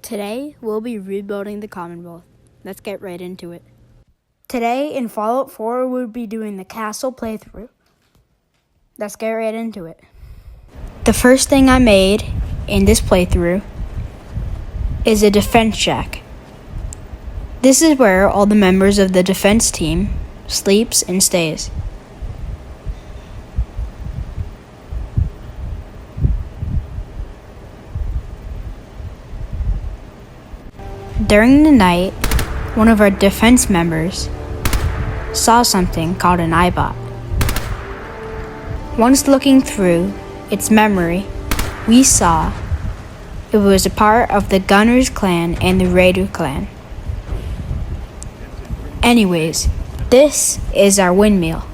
Today, we'll be rebuilding the Commonwealth. Let's get right into it. Today, in Fallout 4, we'll be doing the castle playthrough. Let's get right into it. The first thing I made in this playthrough is a defense shack. This is where all the members of the defense team sleeps and stays. During the night, one of our defense members saw something called an iBot. Once looking through its memory, we saw it was a part of the Gunners clan and the Raider clan. Anyways, this is our windmill.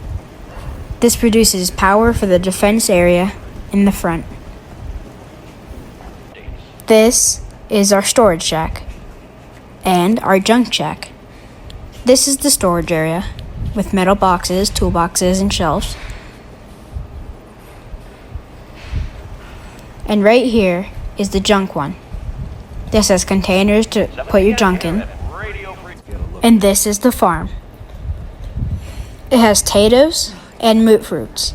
This produces power for the defense area in the front. This is our storage shack and our junk shack. This is the storage area with metal boxes, toolboxes, and shelves. And right here is the junk one. This has containers to put your junk in. And this is the farm. It has potatoes and moot fruits.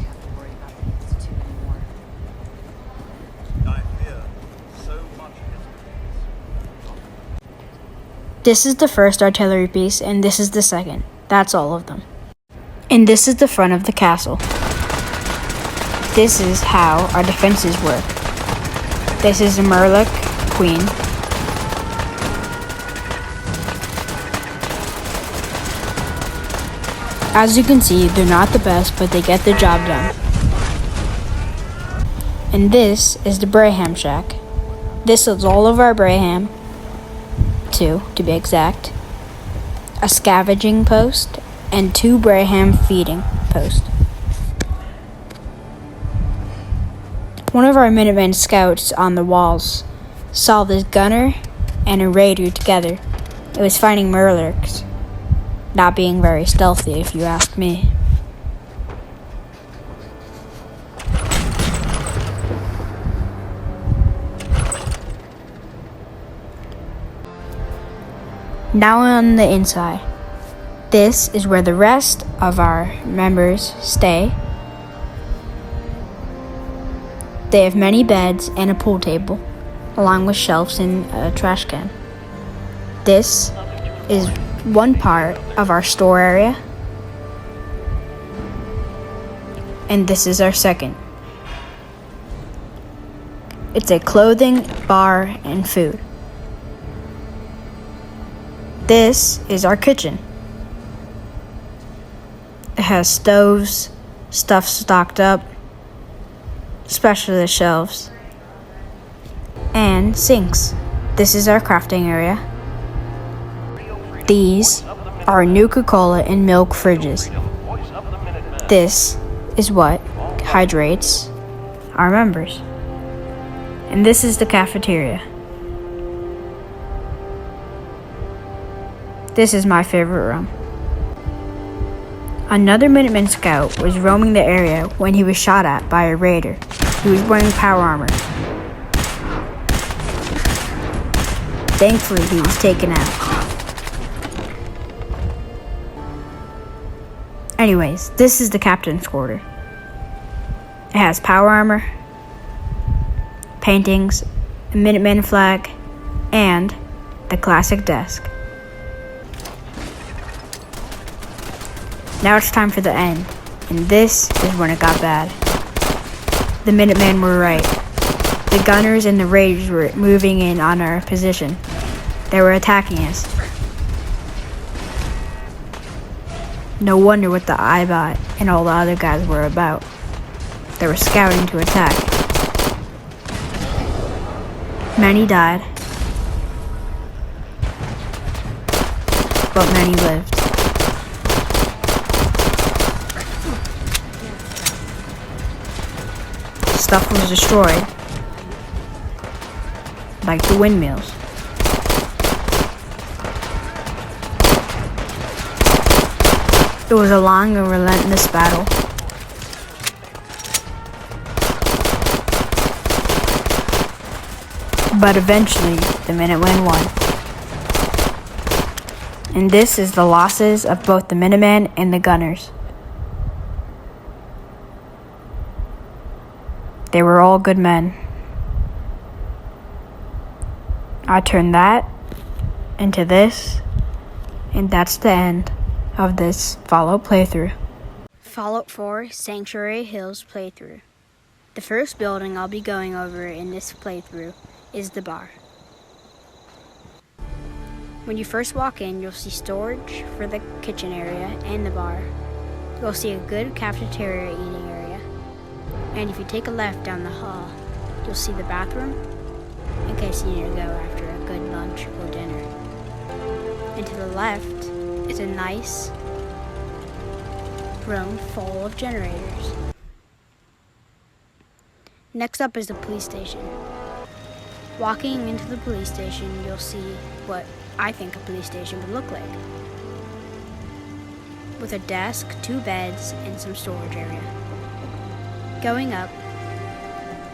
This is the first artillery piece, and this is the second. That's all of them. And this is the front of the castle. This is how our defenses work. This is a Murloc queen. As you can see, they're not the best, but they get the job done. And this is the Braham shack. This is all of our Braham. Two, to be exact, a scavenging post, and 2 Braham feeding posts. One of our Minutemen scouts on the walls saw this gunner and a raider together. It was fighting Murlocs, not being very stealthy if you ask me. Now on the inside, this is where the rest of our members stay. They have many beds and a pool table, along with shelves and a trash can. This is one part of our store area, and this is our second. It's a clothing, bar, and food. This is our kitchen. It has stoves, stuff stocked up, especially the shelves, and sinks. This is our crafting area. These are Nuka-Cola and milk fridges. This is what hydrates our members. And this is the cafeteria. This is my favorite room. Another Minuteman scout was roaming the area when he was shot at by a raider. He was wearing power armor. Thankfully, he was taken out. Anyways, this is the captain's quarter. It has power armor, paintings, a Minuteman flag, and the classic desk. Now it's time for the end, and this is when it got bad. The Minutemen were right. The Gunners and the Raiders were moving in on our position. They were attacking us. No wonder what the iBot and all the other guys were about. They were scouting to attack. Many died, but many lived. Stuff was destroyed, like the windmills. It was a long and relentless battle. But eventually, the Minutemen won. And this is the losses of both the Minutemen and the Gunners. They were all good men. I turned that into this, and that's the end of this Fallout playthrough. Fallout 4 Sanctuary Hills playthrough. The first building I'll be going over in this playthrough is the bar. When you first walk in, you'll see storage for the kitchen area and the bar. You'll see a good cafeteria eating area. And if you take a left down the hall, you'll see the bathroom in case you need to go after a good lunch or dinner. And to the left is a nice room full of generators. Next up is the police station. Walking into the police station, you'll see what I think a police station would look like. With a desk, 2 beds, and some storage area. Going up,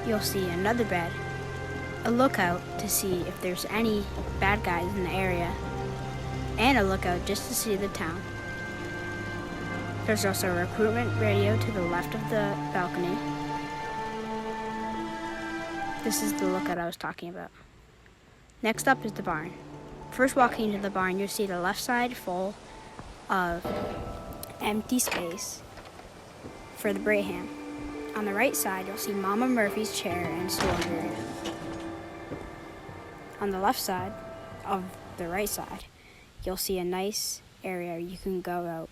you'll see another bed, a lookout to see if there's any bad guys in the area, and a lookout just to see the town. There's also a recruitment radio to the left of the balcony. This is the lookout I was talking about. Next up is the barn. First walking into the barn, you'll see the left side full of empty space for the Braham. On the right side, you'll see Mama Murphy's chair and storage area. On the left side of the right side, you'll see a nice area you can go out.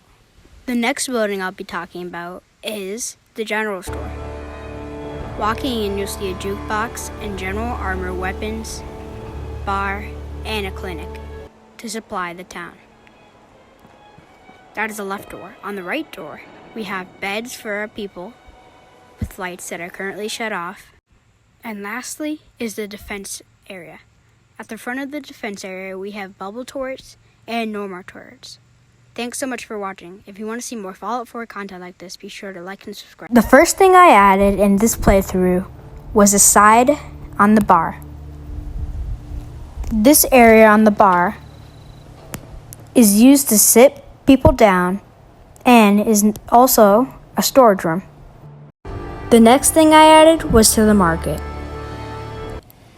The next building I'll be talking about is the general store. Walking in, you'll see a jukebox and general armor weapons, bar, and a clinic to supply the town. That is the left door. On the right door, we have beds for our people with lights that are currently shut off. And lastly is the defense area. At the front of the defense area, we have bubble turrets and normal turrets. Thanks so much for watching. If you want to see more Fallout 4 content like this, be sure to like and subscribe. The first thing I added in this playthrough was a side on the bar. This area on the bar is used to sit people down and is also a storage room. The next thing I added was to the market.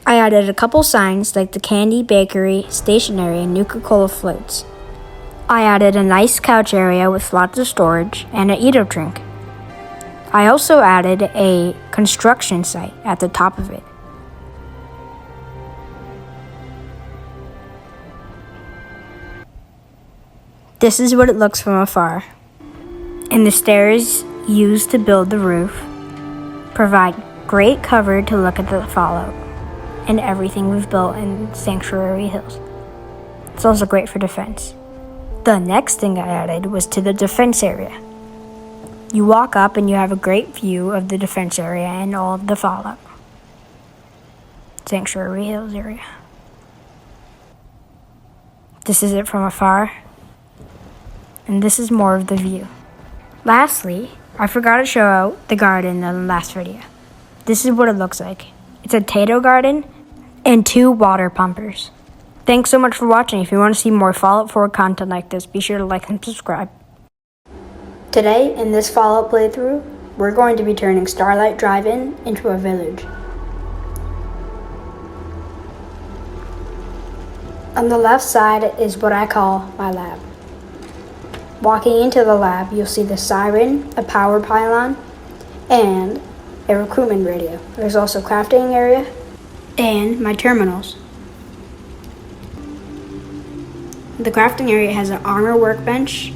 I added a couple signs like the candy, bakery, stationery, and Nuka-Cola floats. I added a nice couch area with lots of storage and an eat-up-drink. I also added a construction site at the top of it. This is what it looks from afar. And the stairs used to build the roof provide great cover to look at the Fallout and everything we've built in Sanctuary Hills. It's also great for defense. The next thing I added was to the defense area. You walk up and you have a great view of the defense area and all of the Fallout. Sanctuary Hills area. This is it from afar. And this is more of the view. Lastly, I forgot to show out the garden in the last video. This is what it looks like. It's a potato garden and 2 water pumpers. Thanks so much for watching. If you want to see more Fallout 4 content like this, be sure to like and subscribe. Today, in this Fallout playthrough, we're going to be turning Starlight Drive-In into a village. On the left side is what I call my lab. Walking into the lab, you'll see the siren, a power pylon, and a recruitment radio. There's also a crafting area and my terminals. The crafting area has an armor workbench,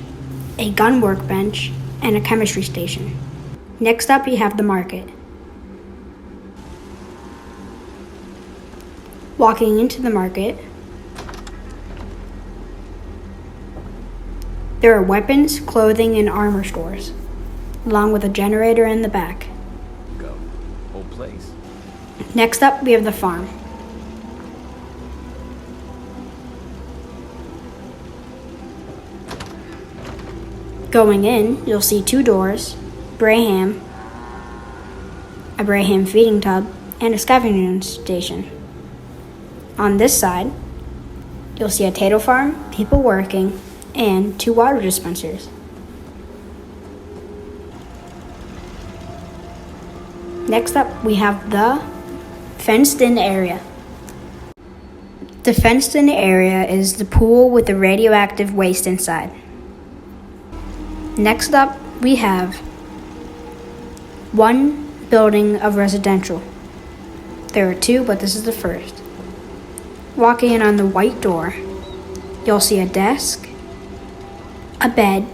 a gun workbench, and a chemistry station. Next up, you have the market. Walking into the market, there are weapons, clothing, and armor stores, along with a generator in the back. Go. Whole place. Next up, we have the farm. Going in, you'll see 2 doors, Braham, a Braham feeding tub, and a scavenging station. On this side, you'll see a potato farm, people working, and 2 water dispensers. Next up, we have the fenced-in area. The fenced-in area is the pool with the radioactive waste inside. Next up, we have one building of residential. There are 2, but this is the first. Walking in on the white door, you'll see a desk, a bed,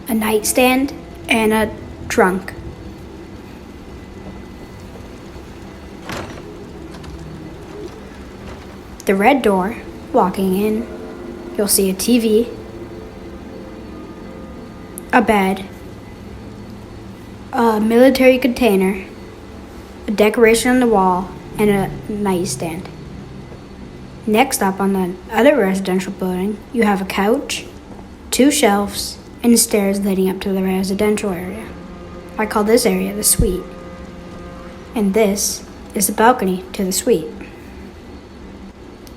a nightstand, and a trunk. The red door, walking in, you'll see a TV, a bed, a military container, a decoration on the wall, and a nightstand. Next up on the other residential building, you have a couch, 2 shelves, and stairs leading up to the residential area. I call this area the suite. And this is the balcony to the suite.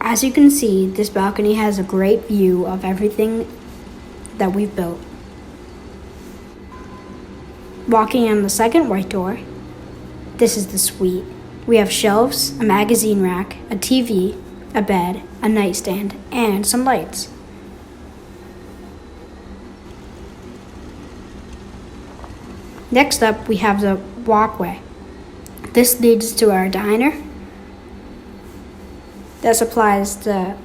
As you can see, this balcony has a great view of everything that we've built. Walking in the second white door, this is the suite. We have shelves, a magazine rack, a TV, a bed, a nightstand, and some lights. Next up, we have the walkway. This leads to our diner that supplies the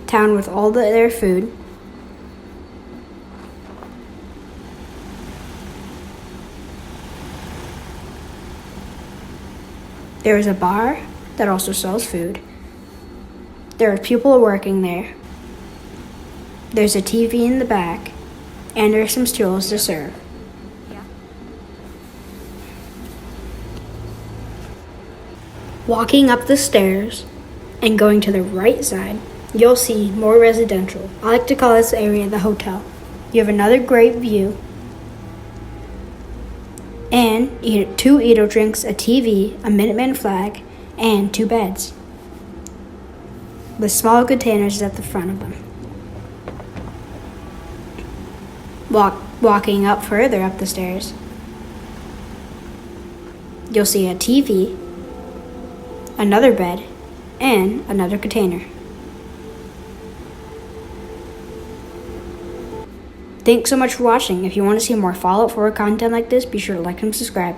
town with all their food. There is a bar that also sells food. There are people working there. There's a TV in the back, and there are some stools to serve. Walking up the stairs and going to the right side, you'll see more residential. I like to call this area the hotel. You have another great view, and 2 Edo drinks, a TV, a Minuteman flag, and 2 beds with small containers at the front of them. Walking up further up the stairs, you'll see a TV, another bed, and another container. Thanks so much for watching. If you want to see more Fallout 4 content like this, be sure to like and subscribe.